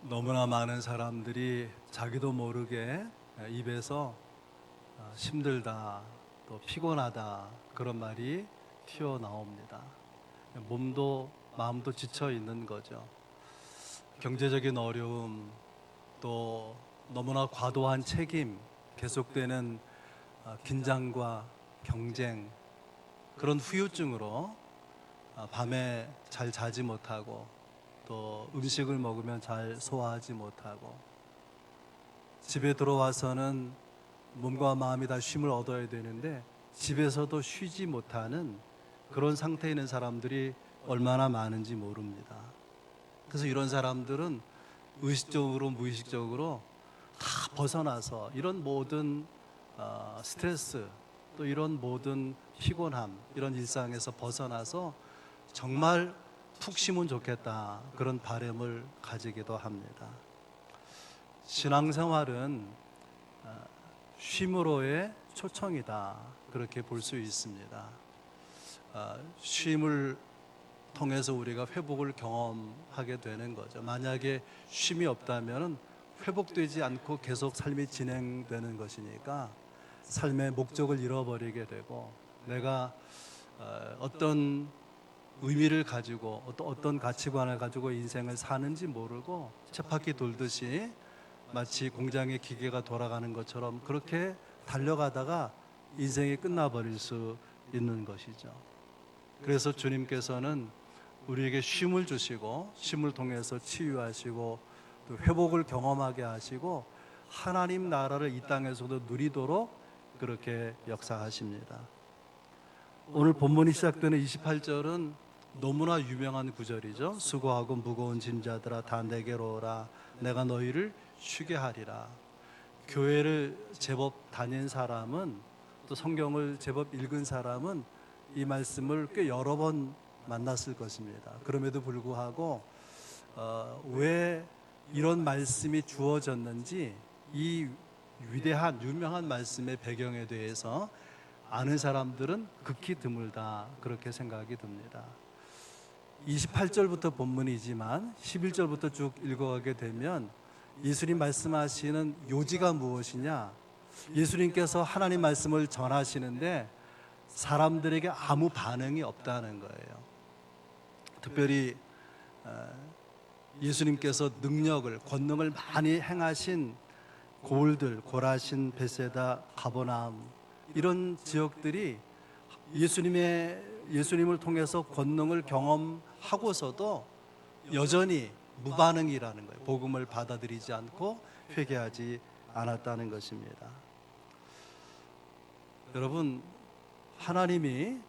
너무나 많은 사람들이 자기도 모르게 입에서 힘들다, 또 피곤하다 그런 말이 튀어나옵니다. 몸도 마음도 지쳐 있는 거죠. 경제적인 어려움, 또 너무나 과도한 책임, 계속되는 긴장과 경쟁, 그런 후유증으로 밤에 잘 자지 못하고, 또 음식을 먹으면 잘 소화하지 못하고, 집에 들어와서는 몸과 마음이 다 쉼을 얻어야 되는데 집에서도 쉬지 못하는 그런 상태에 있는 사람들이 얼마나 많은지 모릅니다. 그래서 이런 사람들은 의식적으로 무의식적으로 다 벗어나서 이런 모든 스트레스, 또 이런 모든 피곤함, 이런 일상에서 벗어나서 정말 푹 쉬면 좋겠다, 그런 바람을 가지기도 합니다. 신앙생활은 쉼으로의 초청이다, 그렇게 볼 수 있습니다. 쉼을 통해서 우리가 회복을 경험하게 되는 거죠. 만약에 쉼이 없다면 회복되지 않고 계속 삶이 진행되는 것이니까 삶의 목적을 잃어버리게 되고, 내가 어떤 의미를 가지고 어떤 가치관을 가지고 인생을 사는지 모르고 쳇바퀴 돌듯이 마치 공장의 기계가 돌아가는 것처럼 그렇게 달려가다가 인생이 끝나버릴 수 있는 것이죠. 그래서 주님께서는 우리에게 쉼을 주시고, 쉼을 통해서 치유하시고, 또 회복을 경험하게 하시고, 하나님 나라를 이 땅에서도 누리도록 그렇게 역사하십니다. 오늘 본문이 시작되는 28절은 너무나 유명한 구절이죠. 수고하고 무거운 짐자들아 다 내게로 오라, 내가 너희를 쉬게 하리라. 교회를 제법 다닌 사람은, 또 성경을 제법 읽은 사람은 이 말씀을 꽤 여러 번 만났을 것입니다. 그럼에도 불구하고 왜 이런 말씀이 주어졌는지, 이 위대한 유명한 말씀의 배경에 대해서 아는 사람들은 극히 드물다, 그렇게 생각이 듭니다. 28절부터 본문이지만 11절부터 쭉 읽어가게 되면 예수님 말씀하시는 요지가 무엇이냐, 예수님께서 하나님 말씀을 전하시는데 사람들에게 아무 반응이 없다는 거예요. 특별히 예수님께서 능력을, 권능을 많이 행하신 고을들, 고라신, 베세다, 가버나움, 이런 지역들이 예수님을 통해서 권능을 경험하고서도 여전히 무반응이라는 거예요. 복음을 받아들이지 않고 회개하지 않았다는 것입니다. 여러분, 하나님이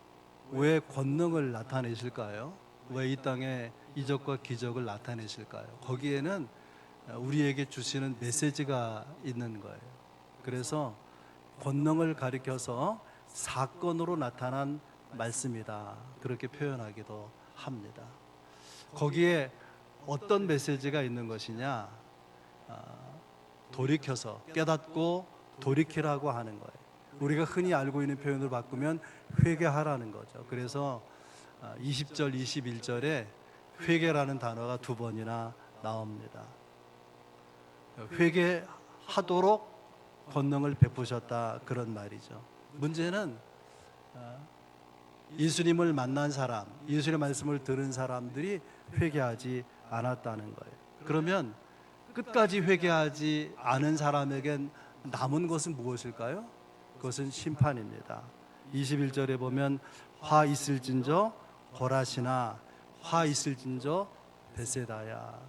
왜 권능을 나타내실까요? 왜 이 땅에 이적과 기적을 나타내실까요? 거기에는 우리에게 주시는 메시지가 있는 거예요. 그래서 권능을 가리켜서 사건으로 나타난 말씀이다, 그렇게 표현하기도 합니다. 거기에 어떤 메시지가 있는 것이냐, 돌이켜서 깨닫고 돌이키라고 하는 거예요. 우리가 흔히 알고 있는 표현을 바꾸면 회개하라는 거죠. 그래서 20절, 21절에 회개라는 단어가 두 번이나 나옵니다. 회개하도록 권능을 베푸셨다, 그런 말이죠. 문제는 예수님을 만난 사람, 예수님의 말씀을 들은 사람들이 회개하지 않았다는 거예요. 그러면 끝까지 회개하지 않은 사람에겐 남은 것은 무엇일까요? 그것은 심판입니다. 21절에 보면 화 있을진저 고라시나 화 있을진저 베세다야.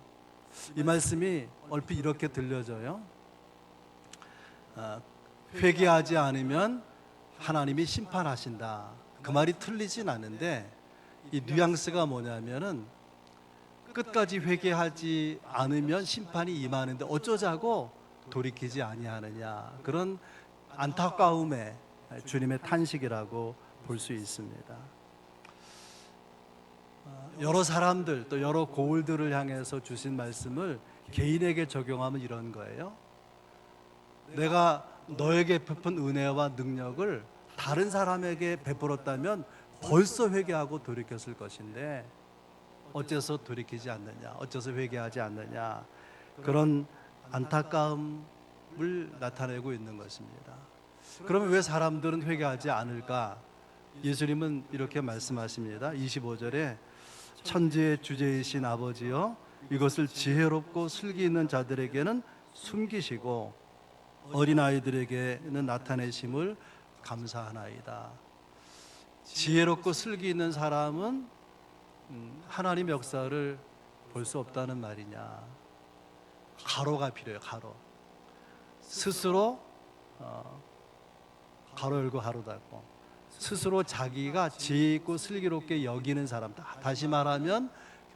이 말씀이 얼핏 이렇게 들려져요. 회개하지 않으면 하나님이 심판하신다. 그 말이 틀리진 않은데, 이 뉘앙스가 뭐냐면은 끝까지 회개하지 않으면 심판이 임하는데 어쩌자고 돌이키지 아니하느냐, 그런 안타까움의 주님의 탄식이라고 볼 수 있습니다. 여러 사람들, 또 여러 고을들을 향해서 주신 말씀을 개인에게 적용하면 이런 거예요. 내가 너에게 베푼 은혜와 능력을 다른 사람에게 베풀었다면 벌써 회개하고 돌이켰을 것인데 어째서 돌이키지 않느냐, 어째서 회개하지 않느냐. 그런 안타까움을 나타내고 있는 것입니다. 그러면 왜 사람들은 회개하지 않을까? 예수님은 이렇게 말씀하십니다. 25절에 천지의 주제이신 아버지여 이것을 지혜롭고 슬기 있는 자들에게는 숨기시고 어린아이들에게는 나타내심을 감사하나이다. 지혜롭고 슬기 있는 사람은 하나님의 역사를 볼 수 없다는 말이냐. 가로가 필요해요. 가로. 스스로 가로 열고 가로 닫고 스스로 자기가 지혜 있고 슬기롭게 여기는 사람, 다시 말하면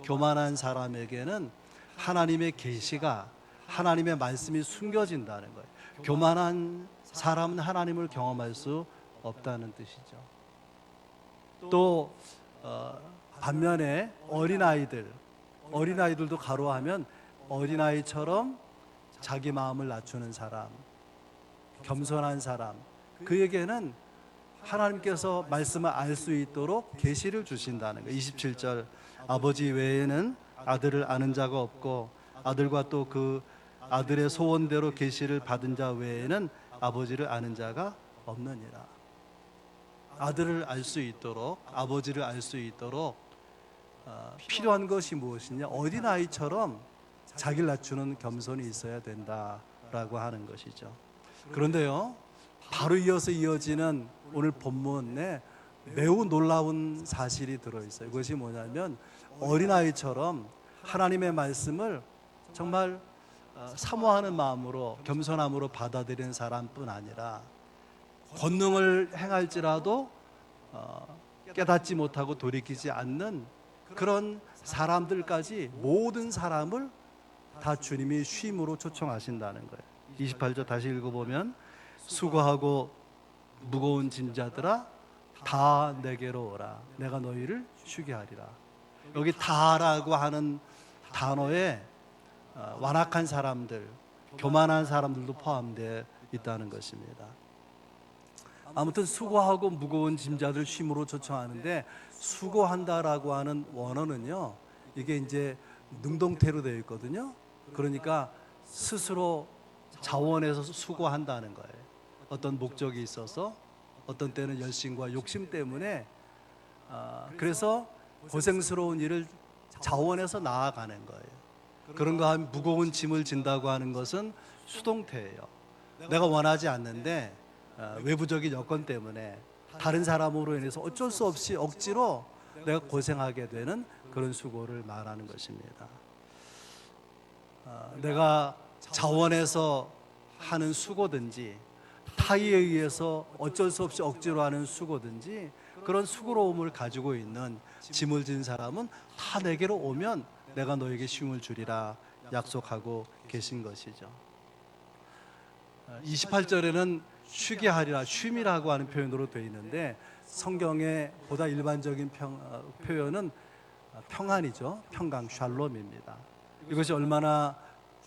교만한 사람에게는 하나님의 계시가, 하나님의 말씀이 숨겨진다는 거예요. 교만한 사람은 하나님을 경험할 수 없다는 뜻이죠. 또 반면에 어린아이들도 가로하면 어린아이처럼 자기 마음을 낮추는 사람, 겸손한 사람, 그에게는 하나님께서 말씀을 알 수 있도록 계시를 주신다는 거예요. 27절 아버지 외에는 아들을 아는 자가 없고 아들과 또 그 아들의 소원대로 계시를 받은 자 외에는 아버지를 아는 자가 없느니라. 아들을 알 수 있도록, 아버지를 알 수 있도록 필요한 것이 무엇이냐? 어린아이처럼 자기를 낮추는 겸손이 있어야 된다라고 하는 것이죠. 그런데요, 바로 이어서 이어지는 오늘 본문에 매우 놀라운 사실이 들어있어요. 그것이 뭐냐면 어린아이처럼 하나님의 말씀을 정말 사모하는 마음으로, 겸손함으로 받아들이는 사람뿐 아니라 권능을 행할지라도 깨닫지 못하고 돌이키지 않는 그런 사람들까지, 모든 사람을 다 주님이 쉼으로 초청하신다는 거예요. 28절 다시 읽어보면 수고하고 무거운 짐자들아 다 내게로 오라 내가 너희를 쉬게 하리라. 여기 다라고 하는 단어에 완악한 사람들, 교만한 사람들도 포함되어 있다는 것입니다. 아무튼 수고하고 무거운 짐자들 쉼으로 초청하는데, 수고한다라고 하는 원어는요, 이게 이제 능동태로 되어 있거든요. 그러니까 스스로 자원해서 수고한다는 거예요. 어떤 목적이 있어서, 어떤 때는 열심과 욕심 때문에 그래서 고생스러운 일을 자원해서 나아가는 거예요. 그런가 하면 무거운 짐을 진다고 하는 것은 수동태예요. 내가 원하지 않는데 외부적인 여건 때문에 다른 사람으로 인해서 어쩔 수 없이 억지로 내가 고생하게 되는 그런 수고를 말하는 것입니다. 내가 자원해서 하는 수고든지 타의에 의해서 어쩔 수 없이 억지로 하는 수고든지, 그런 수고로움을 가지고 있는 짐을 진 사람은 다 내게로 오면 내가 너에게 쉼을 주리라 약속하고 계신 것이죠. 28절에는 쉬게 하리라, 쉼이라고 하는 표현으로 되어 있는데, 성경의 보다 일반적인 표현은 평안이죠. 평강, 샬롬입니다. 이것이 얼마나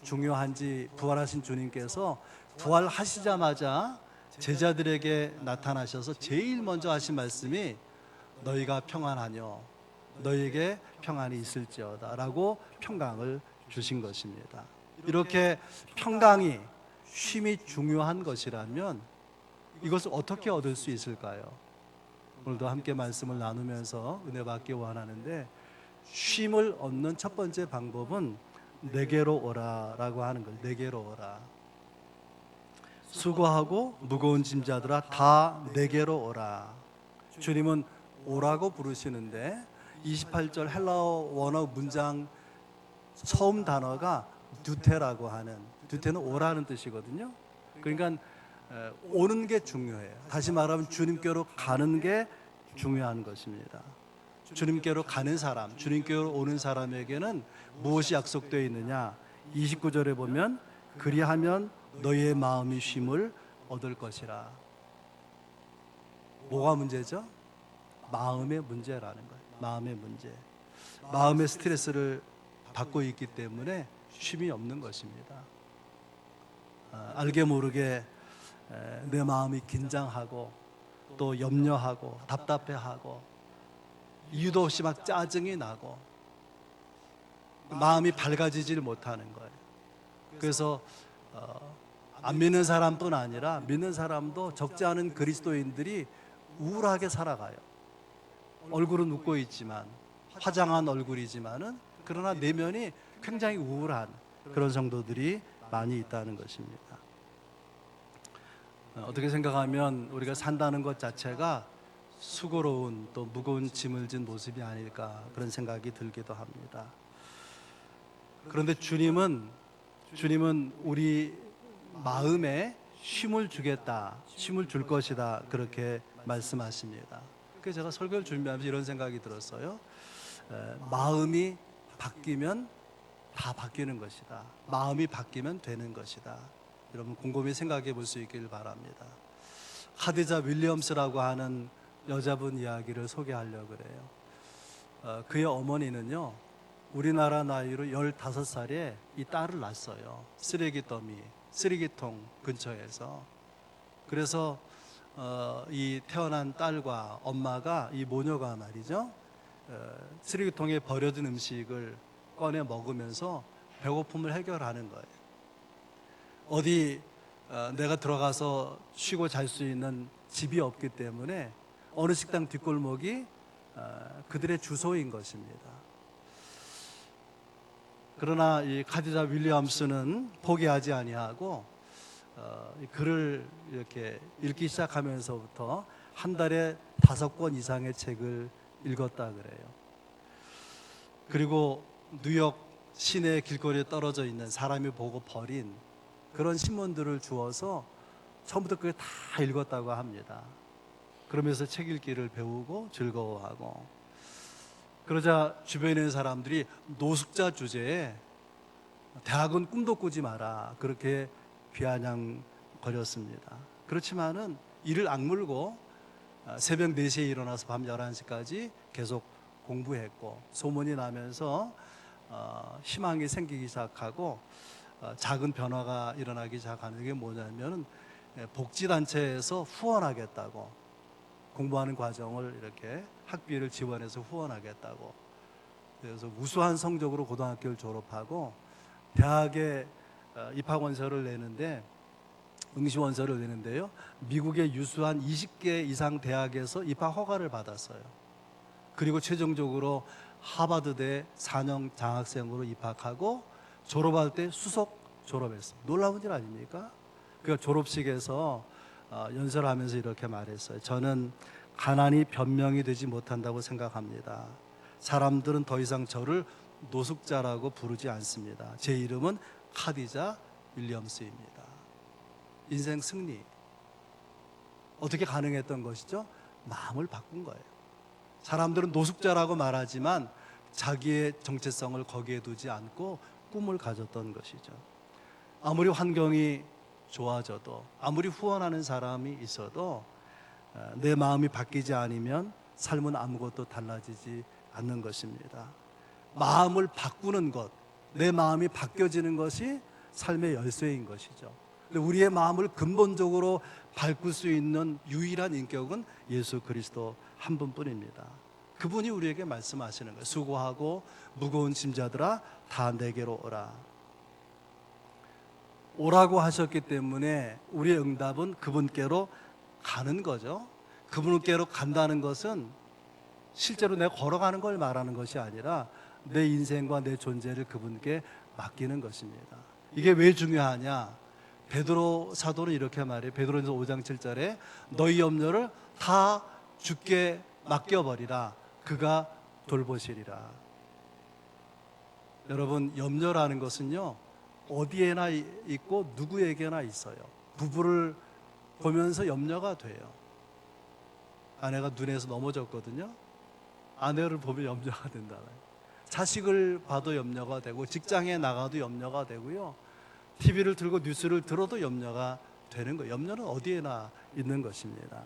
중요한지, 부활하신 주님께서 부활하시자마자 제자들에게 나타나셔서 제일 먼저 하신 말씀이 너희가 평안하뇨, 너희에게 평안이 있을지어다 라고 평강을 주신 것입니다. 이렇게 평강이, 쉼이 중요한 것이라면 이것을 어떻게 얻을 수 있을까요? 오늘도 함께 말씀을 나누면서 은혜 받기 원하는데, 쉼을 얻는 첫 번째 방법은 내게로 오라라고 하는 거예요. 내게로 오라. 수고하고 무거운 짐자들아 다 내게로 오라. 주님은 오라고 부르시는데 28절 헬라어 원어 문장 처음 단어가 두테라고 하는, 두테는 오라는 뜻이거든요. 그러니까 오는 게 중요해요. 다시 말하면 주님께로 가는 게 중요한 것입니다. 주님께로 가는 사람, 주님께로 오는 사람에게는 무엇이 약속되어 있느냐? 29절에 보면 그리하면 너희의 마음이 쉼을 얻을 것이라. 뭐가 문제죠? 마음의 문제라는 거예요. 마음의 문제. 마음의 스트레스를 받고 있기 때문에 쉼이 없는 것입니다. 알게 모르게 내 마음이 긴장하고 또 염려하고 답답해하고 이유도 없이 막 짜증이 나고 마음이 밝아지질 못하는 거예요. 그래서 안 믿는 사람뿐 아니라 믿는 사람도 적지 않은 그리스도인들이 우울하게 살아가요. 얼굴은 웃고 있지만, 화장한 얼굴이지만은 그러나 내면이 굉장히 우울한 그런 성도들이 많이 있다는 것입니다. 어떻게 생각하면 우리가 산다는 것 자체가 수고로운 또 무거운 짐을 진 모습이 아닐까 그런 생각이 들기도 합니다. 그런데 주님은 우리 마음에 쉼을 주겠다, 쉼을 줄 것이다 그렇게 말씀하십니다. 그래서 제가 설교를 준비하면서 이런 생각이 들었어요. 마음이 바뀌면 다 바뀌는 것이다. 마음이 바뀌면 되는 것이다. 여러분 곰곰이 생각해 볼 수 있기를 바랍니다. 카디자 윌리엄스라고 하는 여자분 이야기를 소개하려고 그래요. 그의 어머니는요, 우리나라 나이로 15살에 이 딸을 낳았어요. 쓰레기통 근처에서. 그래서 이 태어난 딸과 엄마가 이 모녀가 말이죠, 쓰레기통에 버려진 음식을 꺼내 먹으면서 배고픔을 해결하는 거예요. 어디 내가 들어가서 쉬고 잘 수 있는 집이 없기 때문에 어느 식당 뒷골목이 그들의 주소인 것입니다. 그러나 이 카디자 윌리엄스는 포기하지 아니하고 글을 이렇게 읽기 시작하면서부터 한 달에 5권 이상의 책을 읽었다 그래요. 그리고 뉴욕 시내 길거리에 떨어져 있는 사람이 보고 버린 그런 신문들을 주어서 처음부터 그걸 다 읽었다고 합니다. 그러면서 책 읽기를 배우고 즐거워하고, 그러자 주변에 있는 사람들이 노숙자 주제에 대학은 꿈도 꾸지 마라 그렇게 비아냥거렸습니다. 그렇지만은 이를 악물고 새벽 4시에 일어나서 밤 11시까지 계속 공부했고, 소문이 나면서 희망이 생기기 시작하고 작은 변화가 일어나기 시작하는 게 뭐냐면 복지단체에서 후원하겠다고, 공부하는 과정을 이렇게 학비를 지원해서 후원하겠다고, 그래서 우수한 성적으로 고등학교를 졸업하고 대학에 입학원서를 내는데, 응시원서를 내는데요, 미국의 유수한 20개 이상 대학에서 입학 허가를 받았어요. 그리고 최종적으로 하버드대 4년 장학생으로 입학하고 졸업할 때 수석 졸업했어요. 놀라운 일 아닙니까? 그 졸업식에서 연설하면서 이렇게 말했어요. 저는 가난이 변명이 되지 못한다고 생각합니다. 사람들은 더 이상 저를 노숙자라고 부르지 않습니다. 제 이름은 카디자 윌리엄스입니다. 인생 승리. 어떻게 가능했던 것이죠? 마음을 바꾼 거예요. 사람들은 노숙자라고 말하지만 자기의 정체성을 거기에 두지 않고 꿈을 가졌던 것이죠. 아무리 환경이 좋아져도, 아무리 후원하는 사람이 있어도 내 마음이 바뀌지 않으면 삶은 아무것도 달라지지 않는 것입니다. 마음을 바꾸는 것, 내 마음이 바뀌어지는 것이 삶의 열쇠인 것이죠. 우리의 마음을 근본적으로 바꿀 수 있는 유일한 인격은 예수 그리스도 한 분뿐입니다. 그분이 우리에게 말씀하시는 거예요. 수고하고 무거운 짐자들아 다 내게로 오라. 오라고 하셨기 때문에 우리의 응답은 그분께로 가는 거죠. 그분께로 간다는 것은 실제로 내가 걸어가는 걸 말하는 것이 아니라 내 인생과 내 존재를 그분께 맡기는 것입니다. 이게 왜 중요하냐? 베드로 사도는 이렇게 말해요. 베드로전서 5장 7절에 너희 염려를 다 주께 맡겨버리라. 그가 돌보시리라. 여러분, 염려라는 것은요, 어디에나 있고 누구에게나 있어요. 부부를 보면서 염려가 돼요. 아내가 눈에서 넘어졌거든요. 아내를 보면 염려가 된다고요. 자식을 봐도 염려가 되고, 직장에 나가도 염려가 되고요, TV를 들고 뉴스를 들어도 염려가 되는 거예요. 염려는 어디에나 있는 것입니다.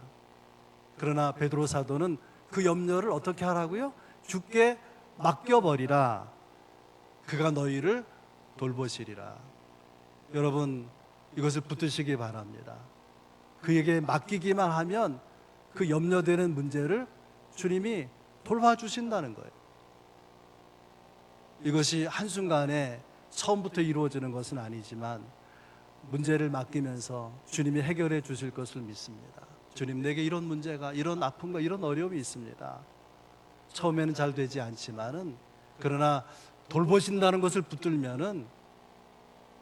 그러나 베드로 사도는 그 염려를 어떻게 하라고요? 주께 맡겨버리라. 그가 너희를 돌보시리라. 여러분, 이것을 붙드시기 바랍니다. 그에게 맡기기만 하면 그 염려되는 문제를 주님이 돌봐주신다는 거예요. 이것이 한순간에 처음부터 이루어지는 것은 아니지만 문제를 맡기면서 주님이 해결해 주실 것을 믿습니다. 주님, 내게 이런 문제가, 이런 아픔과 이런 어려움이 있습니다. 처음에는 잘 되지 않지만은, 그러나 돌보신다는 것을 붙들면은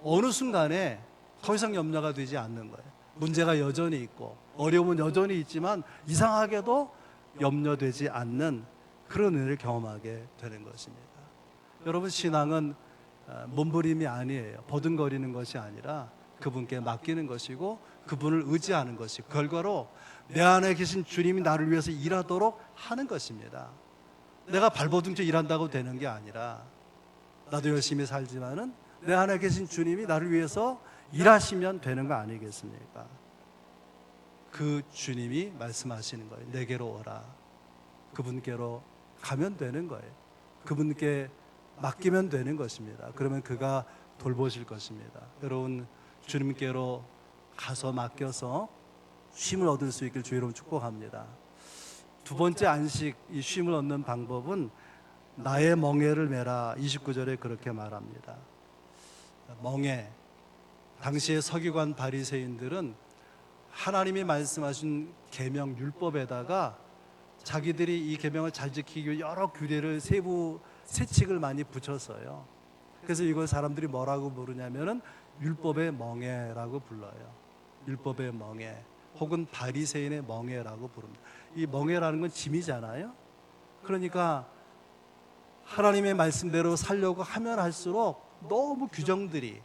어느 순간에 더 이상 염려가 되지 않는 거예요. 문제가 여전히 있고 어려움은 여전히 있지만 이상하게도 염려되지 않는 그런 은혜를 경험하게 되는 것입니다. 여러분, 신앙은 몸부림이 아니에요. 버둥거리는 것이 아니라 그분께 맡기는 것이고 그분을 의지하는 것이고, 결과로 내 안에 계신 주님이 나를 위해서 일하도록 하는 것입니다. 내가 발버둥쳐 일한다고 되는 게 아니라, 나도 열심히 살지만은 내 안에 계신 주님이 나를 위해서 일하시면 되는 거 아니겠습니까? 그 주님이 말씀하시는 거예요. 내게로 오라. 그분께로 가면 되는 거예요. 그분께 맡기면 되는 것입니다. 그러면 그가 돌보실 것입니다. 여러분, 주님께로 가서 맡겨서 쉼을 얻을 수 있길 주의 이름으로 축복합니다. 두 번째 안식, 이 쉼을 얻는 방법은 나의 멍에를 메라. 29절에 그렇게 말합니다. 멍에, 당시의 서기관 바리새인들은 하나님이 말씀하신 계명 율법에다가 자기들이 이 계명을 잘 지키기 위해 여러 규례를, 세부 세칙을 많이 붙였어요. 그래서 이걸 사람들이 뭐라고 부르냐면은 율법의 멍에라고 불러요. 율법의 멍에, 혹은 바리새인의 멍에라고 부릅니다. 이 멍에라는 건 짐이잖아요. 그러니까 하나님의 말씀대로 살려고 하면 할수록 너무 규정들이,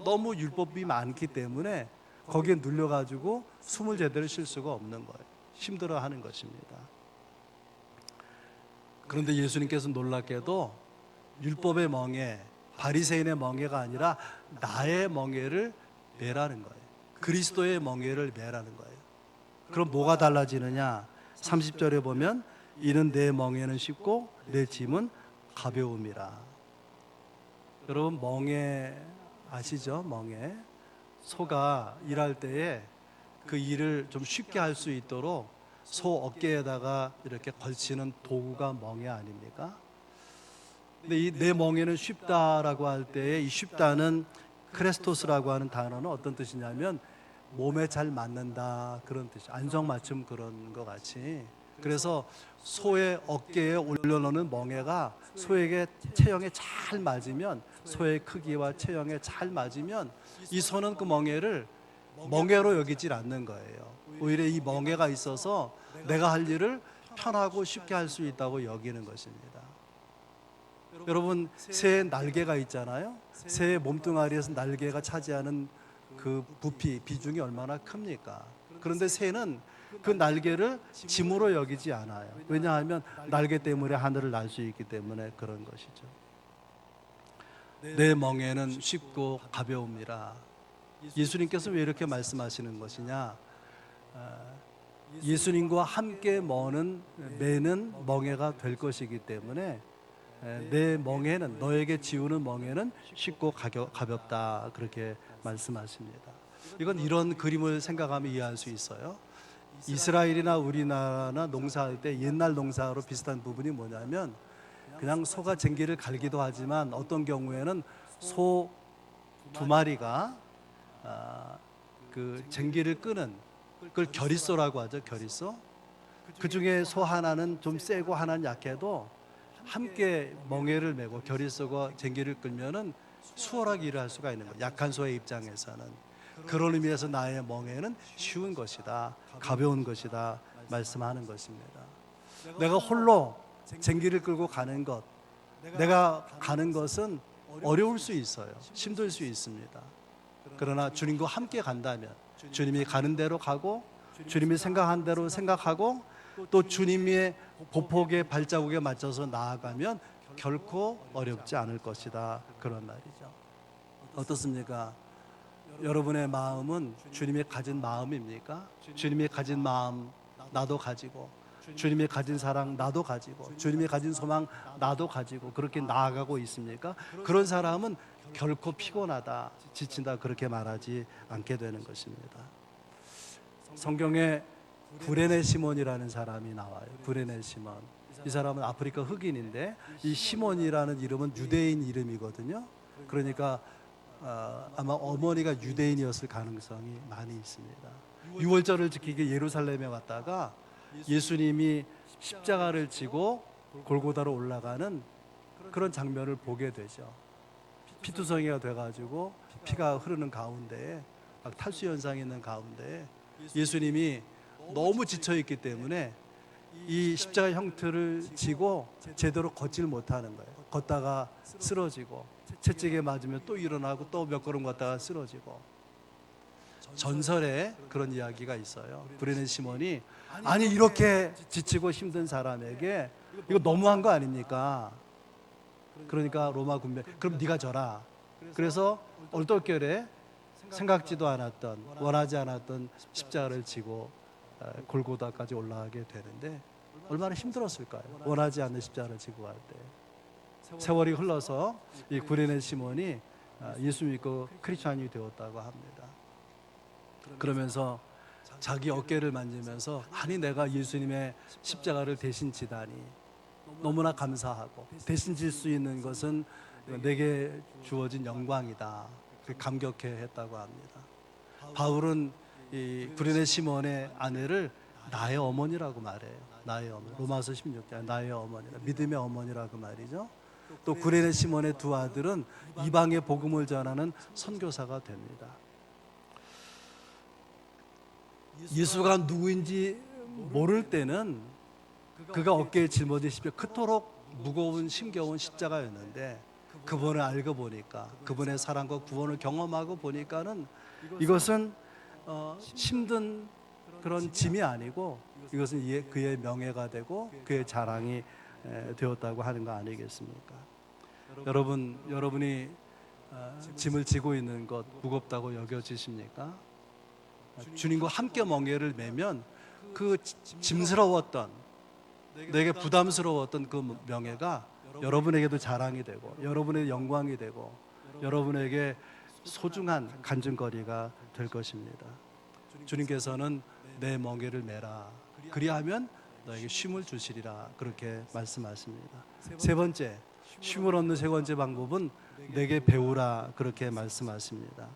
너무 율법이 많기 때문에 거기에 눌려가지고 숨을 제대로 쉴 수가 없는 거예요. 힘들어하는 것입니다. 그런데 예수님께서 놀랍게도 율법의 멍에, 바리새인의 멍에가 아니라 나의 멍에를 매라는 거예요. 그리스도의 멍에를 매라는 거예요. 그럼 뭐가 달라지느냐? 30절에 보면 이는 내 멍에는 쉽고 내 짐은 가벼움이라. 여러분, 멍에 아시죠? 멍에. 소가 일할 때에 그 일을 좀 쉽게 할 수 있도록 소 어깨에다가 이렇게 걸치는 도구가 멍에 아닙니까? 근데 이 내 멍에는 쉽다라고 할 때에 이 쉽다는 크레스토스라고 하는 단어는 어떤 뜻이냐면 몸에 잘 맞는다, 그런 뜻이죠. 안성맞춤 그런 것 같이. 그래서 소의 어깨에 올려놓는 멍에가 소에게 체형에 잘 맞으면, 소의 크기와 체형에 잘 맞으면 이 소는 그 멍에를 멍에로 여기질 않는 거예요. 오히려 이 멍에가 있어서 내가 할 일을 편하고 쉽게 할 수 있다고 여기는 것입니다. 여러분, 새의 날개가 있잖아요. 새의 몸뚱아리에서 날개가 차지하는 그 부피, 비중이 얼마나 큽니까? 그런데 새는 그 날개를 짐으로 여기지 않아요. 왜냐하면 날개 때문에 하늘을 날 수 있기 때문에 그런 것이죠. 내 멍에는 쉽고 가벼움이라. 예수님께서 왜 이렇게 말씀하시는 것이냐? 예수님과 함께 매는 멍에가 될 것이기 때문에 내 멍에는, 너에게 지우는 멍에는 쉽고 가볍다, 그렇게 말씀하십니다. 이건 이런 그림을 생각하면 이해할 수 있어요. 이스라엘이나 우리나라나 농사할 때 옛날 농사로 비슷한 부분이 뭐냐면, 그냥 소가 쟁기를 갈기도 하지만 어떤 경우에는 소 두 마리가 그 쟁기를 끄는, 그걸 겨릿소라고 하죠. 겨릿소. 그 중에 소 하나는 좀 세고 하나는 약해도 함께 멍에를 메고 겨릿소가 쟁기를 끌면은 수월하게 일을 할 수가 있는 거예요. 약한 소의 입장에서는. 그런 의미에서 나의 멍에는 쉬운 것이다, 가벼운 것이다 말씀하는 것입니다. 내가 홀로 쟁기를 끌고 가는 것, 내가 가는 것은 어려울 수 있어요. 힘들 수 있습니다. 그러나 주님과 함께 간다면, 주님이 가는 대로 가고 주님이 생각한 대로 생각하고 또 주님의 보폭의 발자국에 맞춰서 나아가면 결코 어렵지 않을 것이다, 그런 말이죠. 어떻습니까? 여러분의 마음은 주님이 가진 마음입니까? 주님이 가진 마음 나도 가지고, 주님이 가진 사랑 나도 가지고, 주님이 가진 소망 나도 가지고 그렇게 나아가고 있습니까? 그런 사람은 결코 피곤하다, 지친다 그렇게 말하지 않게 되는 것입니다. 성경에 구레네 시몬이라는 사람이 나와요. 구레네 시몬. 이 사람은 아프리카 흑인인데 이 시몬이라는 이름은 유대인 이름이거든요. 그러니까 아마 어머니가 유대인이었을 가능성이 많이 있습니다. 유월절을 지키기 예루살렘에 왔다가 예수님이 십자가를 지고 골고다로 올라가는 그런 장면을 보게 되죠. 피투성이가 돼가지고 피가 흐르는 가운데에 막 탈수 현상이 있는 가운데에 예수님이 너무 지쳐 있기 때문에 이 십자가 형틀을 지고 제대로 걷질 못하는 거예요. 걷다가 쓰러지고 채찍에 맞으면 또 일어나고 또 몇 걸음 걷다가 쓰러지고. 전설에 그런 이야기가 있어요. 구레네 시몬이 아니 이렇게 지치고 힘든 사람에게 이거 너무한 거 아닙니까? 그러니까 로마 군병 그럼 네가 져라. 그래서 얼떨결에 생각지도 않았던 원하지 않았던 십자가를 지고 골고다까지 올라가게 되는데 얼마나 힘들었을까요? 원하지 않는 십자가를 지고 갈 때. 세월이 흘러서 이 구레네 시몬이 예수 믿고 크리스찬이 되었다고 합니다. 그러면서 자기 어깨를 만지면서 아니 내가 예수님의 십자가를 대신 지다니 너무나 감사하고 대신 질 수 있는 것은 내게 주어진 영광이다. 감격해 했다고 합니다. 바울은 이 구레네 시몬의 아내를 나의 어머니라고 말해요. 나의 어머니. 로마서 16장 나의 어머니라 믿음의 어머니라고 말이죠. 또 구레네 시몬의 두 아들은 이방의 복음을 전하는 선교사가 됩니다. 예수가 누구인지 모를 때는 그가 어깨에 짊어지십시오. 그토록 무거운 힘겨운 십자가였는데 그분을 알고 보니까 그분의 사랑과 구원을 경험하고 보니까는 이것은 힘든 그런 짐이 아니고 이것은 그의 명예가 되고 그의 자랑이 되었다고 하는 거 아니겠습니까? 여러분이 짐을 지고 있는 것 무겁다고 여겨지십니까? 주님과 함께 멍에를 매면 그 짐스러웠던 내게 부담스러웠던 그 명예가 여러분에게도 자랑이 되고 여러분의 영광이 되고 여러분에게 소중한 간증거리가 될 것입니다. 주님께서는 내 멍에를 매라 그리하면 너에게 쉼을 주시리라 그렇게 말씀하십니다. 세 번째 쉼을 얻는 세 번째 방법은 내게 배우라 그렇게 말씀하십니다.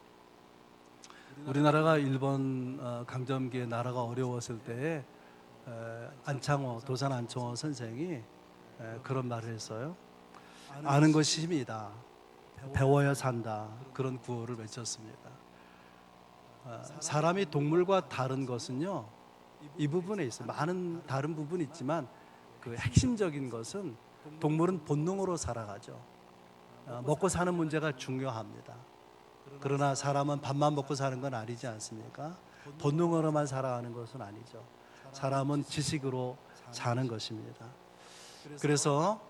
우리나라가 일본 강점기에 나라가 어려웠을 때에 도산 안창호 선생이 그런 말을 했어요. 아는 것이 힘이다. 배워야 산다. 그런 구호를 외쳤습니다. 사람이 동물과 다른 것은요. 이 부분에 있어요. 많은 다른 부분이 있지만 그 핵심적인 것은 동물은 본능으로 살아가죠. 먹고 사는 문제가 중요합니다. 그러나 사람은 밥만 먹고 사는 건 아니지 않습니까? 본능으로만 살아가는 것은 아니죠. 사람은 지식으로 사는 것입니다. 그래서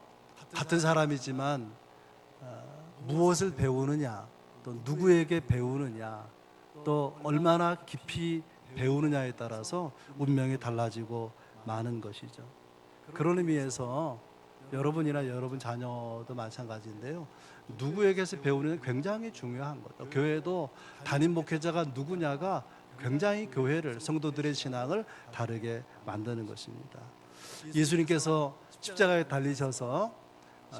같은 사람이지만 무엇을 배우느냐, 또 누구에게 배우느냐, 또 얼마나 깊이 배우느냐에 따라서 운명이 달라지고 마는 것이죠. 그런 의미에서 여러분이나 여러분 자녀도 마찬가지인데요. 누구에게서 배우는 굉장히 중요한 거죠. 교회도 담임 목회자가 누구냐가 굉장히 교회를 성도들의 신앙을 다르게 만드는 것입니다. 예수님께서 십자가에 달리셔서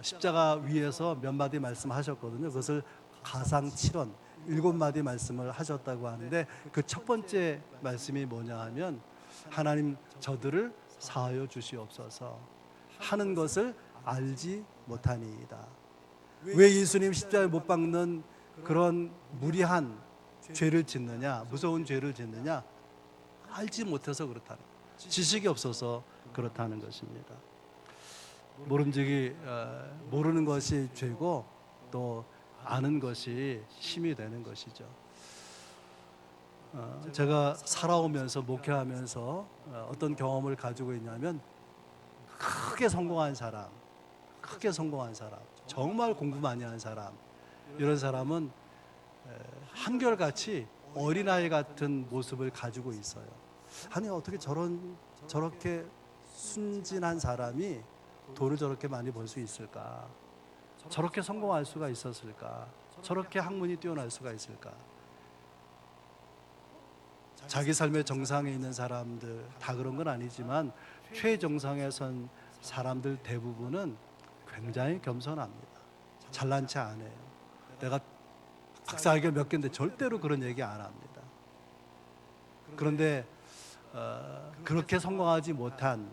십자가 위에서 몇 마디 말씀하셨거든요. 그것을 가상 7원 7마디 말씀을 하셨다고 하는데 그 첫 번째 말씀이 뭐냐 하면 하나님 저들을 사하여 주시옵소서 하는 것을 알지 못하니이다. 왜 예수님 십자가에 못 박는 그런 무리한 죄를 짓느냐, 무서운 죄를 짓느냐? 알지 못해서 그렇다는 거예요. 지식이 없어서 그렇다는 것입니다. 모르는 것이 죄고 또 아는 것이 힘이 되는 것이죠. 제가 살아오면서 목회하면서 어떤 경험을 가지고 있냐면 크게 성공한 사람, 정말 공부 많이 한 사람, 이런 사람은 한결같이 어린아이 같은 모습을 가지고 있어요. 아니 어떻게 저렇게 순진한 사람이 돈을 저렇게 많이 벌 수 있을까? 저렇게 성공할 수가 있었을까? 저렇게 학문이 뛰어날 수가 있을까? 자기 삶의 정상에 있는 사람들 다 그런 건 아니지만 최정상에 선 사람들 대부분은 굉장히 겸손합니다. 잘난 체 안 해요. 내가 박사학위 몇 개인데 절대로 그런 얘기 안 합니다. 그런데 그렇게 성공하지 못한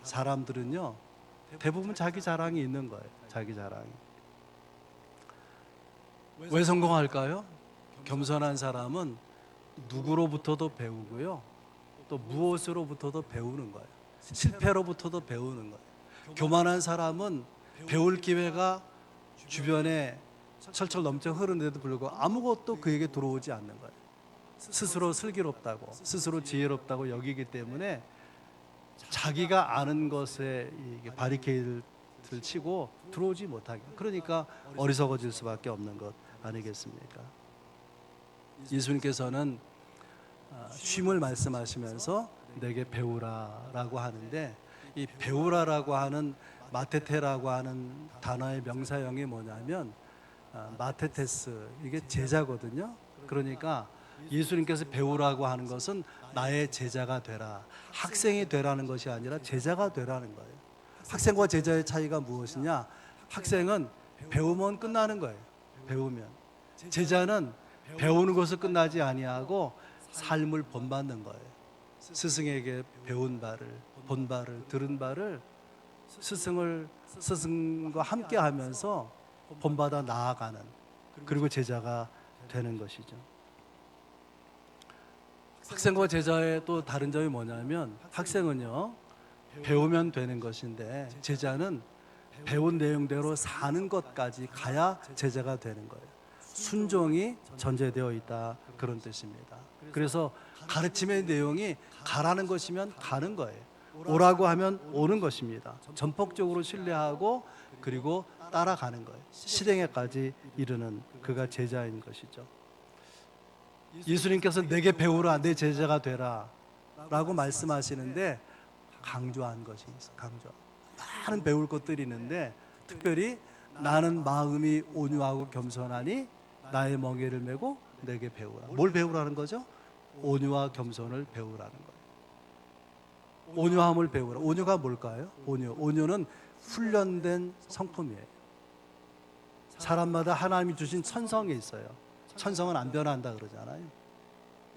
사람들은요, 대부분 자기 자랑이 있는 거예요. 자기 자랑이. 왜 성공할까요? 겸손한 사람은 누구로부터도 배우고요, 또 무엇으로부터도 배우는 거예요. 실패로부터도 배우는 거예요. 교만한 사람은 배울 기회가 주변에 철철 넘쳐 흐르는데도 불구하고 아무것도 그에게 들어오지 않는 거예요. 스스로 슬기롭다고, 스스로 지혜롭다고 여기기 때문에 자기가 아는 것에 바리케이드를 치고 들어오지 못하게, 그러니까 어리석어질 수밖에 없는 것 아니겠습니까? 예수님께서는 쉼을 말씀하시면서 내게 배우라라고 하는데, 이 배우라라고 하는 마테테라고 하는 단어의 명사형이 뭐냐면 마테테스, 이게 제자거든요. 그러니까 예수님께서 배우라고 하는 것은 나의 제자가 되라, 학생이 되라는 것이 아니라 제자가 되라는 거예요. 학생과 제자의 차이가 무엇이냐? 학생은 배우면 끝나는 거예요. 배우면. 제자는 배우는 것을 끝나지 아니하고 삶을 본받는 거예요. 스승에게 배운 바를, 본 바를, 들은 바를 스승과 함께 하면서 본받아 나아가는, 그리고 제자가 되는 것이죠. 학생과 제자의 또 다른 점이 뭐냐면, 학생은요 배우면 되는 것인데 제자는 배운 내용대로 사는 것까지 가야 제자가 되는 거예요. 순종이 전제되어 있다, 그런 뜻입니다. 그래서 가르침의 내용이 가라는 것이면 가는 거예요. 오라고 하면 오는 것입니다. 전폭적으로 신뢰하고 그리고 따라가는 거예요. 실행에까지 이르는 그가 제자인 것이죠. 예수님께서 내게 배우라, 내 제자가 되라 라고 말씀하시는데 강조한 것이 있어요. 많은 배울 것들이 있는데, 특별히 나는 마음이 온유하고 겸손하니 나의 멍에를 메고 내게 배우라. 뭘 배우라는 거죠? 온유와 겸손을 배우라는 거예요. 온유함을 배우라. 온유가 뭘까요? 온유는 훈련된 성품이에요. 사람마다 하나님이 주신 천성이 있어요. 천성은 안 변한다 그러잖아요.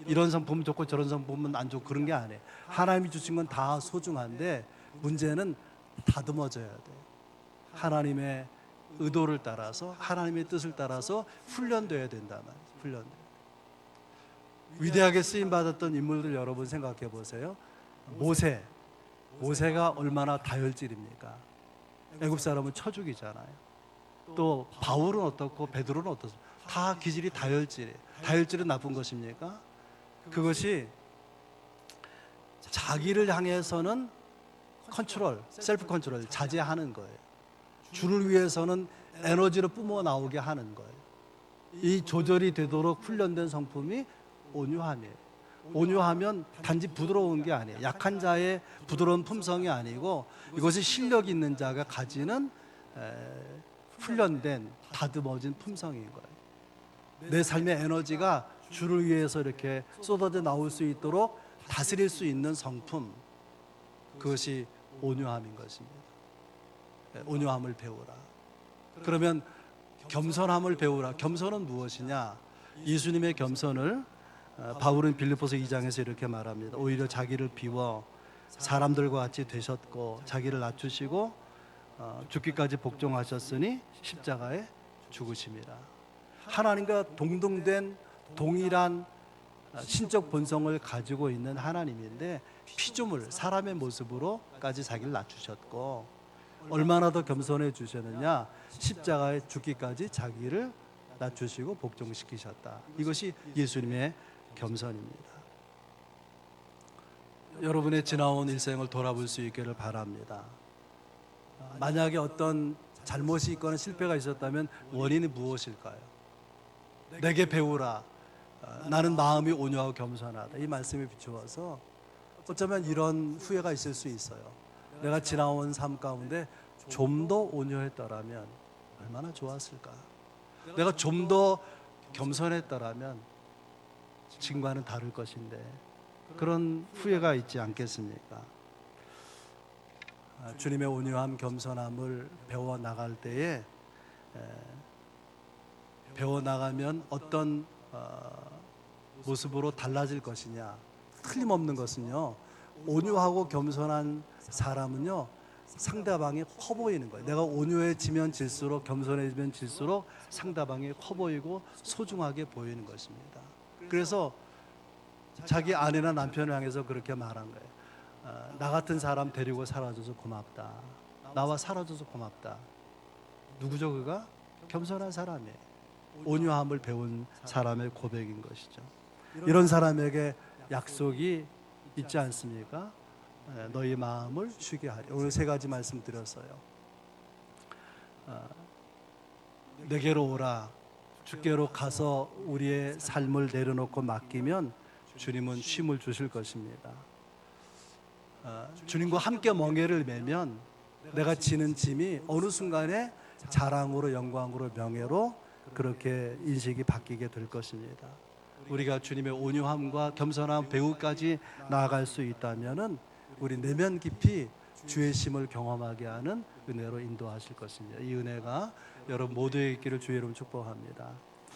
이런 성품은 좋고 저런 성품은 안 좋고 그런 게 아니에요. 하나님이 주신 건 다 소중한데 문제는 다듬어져야 돼요. 하나님의 의도를 따라서, 하나님의 뜻을 따라서 훈련돼야 된단 말이에요. 훈련돼요. 위대하게 쓰임받았던 인물들 여러분 생각해 보세요. 모세가 얼마나 다혈질입니까? 애굽 사람은 쳐죽이잖아요. 또 바울은 어떻고 베드로는 어떻습니까? 다 기질이 다혈질이에요. 다혈질은 나쁜 것입니까? 그것이 자기를 향해서는 셀프 컨트롤, 자제하는 거예요. 주를 위해서는 에너지를 뿜어 나오게 하는 거예요. 이 조절이 되도록 훈련된 성품이 온유함이에요. 온유하면 단지 부드러운 게 아니에요. 약한 자의 부드러운 품성이 아니고 이것이 실력 있는 자가 가지는 훈련된 다듬어진 품성인 거예요. 내 삶의 에너지가 주를 위해서 이렇게 쏟아져 나올 수 있도록 다스릴 수 있는 성품, 그것이 온유함인 것입니다. 온유함을 배우라. 그러면 겸손함을 배우라. 겸손은 무엇이냐? 예수님의 겸손을 바울은 빌립보서 2장에서 이렇게 말합니다. 오히려 자기를 비워 사람들과 같이 되셨고 자기를 낮추시고 죽기까지 복종하셨으니 십자가에 죽으심이라. 하나님과 동등된 동일한 신적 본성을 가지고 있는 하나님인데 피조물, 사람의 모습으로까지 자기를 낮추셨고, 얼마나 더 겸손해 주셨느냐? 십자가에 죽기까지 자기를 낮추시고 복종시키셨다. 이것이 예수님의 겸손입니다. 여러분의 지나온 일생을 돌아볼 수 있기를 바랍니다. 만약에 어떤 잘못이 있거나 실패가 있었다면 원인이 무엇일까요? 내게 배우라. 나는 마음이 온유하고 겸손하다. 이 말씀에 비추어서 어쩌면 이런 후회가 있을 수 있어요. 내가 지나온 삶 가운데 좀 더 온유했더라면 얼마나 좋았을까? 내가 좀 더 겸손했더라면 지금과는 다를 것인데, 그런 후회가 있지 않겠습니까? 주님의 온유함, 겸손함을 배워 나갈 때에 배워나가면 어떤 모습으로 달라질 것이냐. 틀림없는 것은요, 온유하고 겸손한 사람은요, 상대방이 커 보이는 거예요. 내가 온유해지면 질수록, 겸손해지면 질수록 상대방이 커 보이고 소중하게 보이는 것입니다. 그래서 자기 아내나 남편을 향해서 그렇게 말한 거예요. 나 같은 사람 데리고 살아줘서 고맙다. 나와 살아줘서 고맙다. 누구죠 그가? 겸손한 사람이에요. 온유함을 배운 사람의 고백인 것이죠. 이런 사람에게 약속이 있지 않습니까? 너희 마음을 쉬게 하리. 오늘 세 가지 말씀드렸어요. 내게로 오라. 주께로 가서 우리의 삶을 내려놓고 맡기면 주님은 쉼을 주실 것입니다. 주님과 함께 멍에를 매면 내가 지는 짐이 어느 순간에 자랑으로, 영광으로, 명예로 그렇게 인식이 바뀌게 될 것입니다. 우리가 주님의 온유함과 겸손함 배우까지 나아갈 수 있다면은 우리 내면 깊이 주의 심을 경험하게 하는 은혜로 인도하실 것입니다. 이 은혜가 여러분 모두에게 있기를 주의 이름으로 축복합니다.